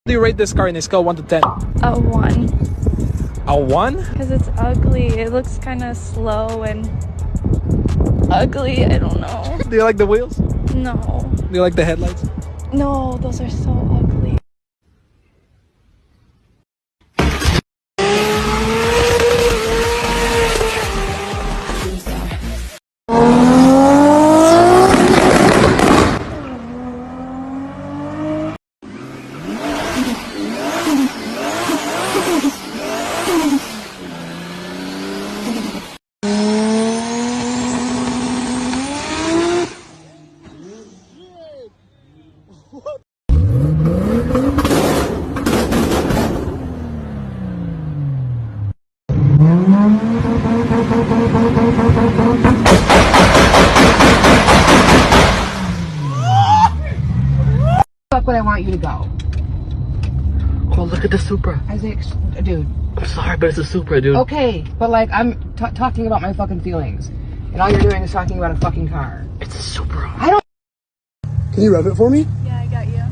Do you rate this car in a scale 1 to 10? A 1. A 1? Because it's ugly. It looks kind of slow and ugly. I don't know. Do you like the wheels? No. Do you like the headlights? No, those are so ugly. Fuck what I want you to go. Oh, look at the Supra. Isaac, dude. I'm sorry, but it's a Supra, dude. Okay, but like, I'm talking about my fucking feelings. And all you're doing is talking about a fucking car. It's a Supra. I don't. Can you rev it for me? Yeah, I got you.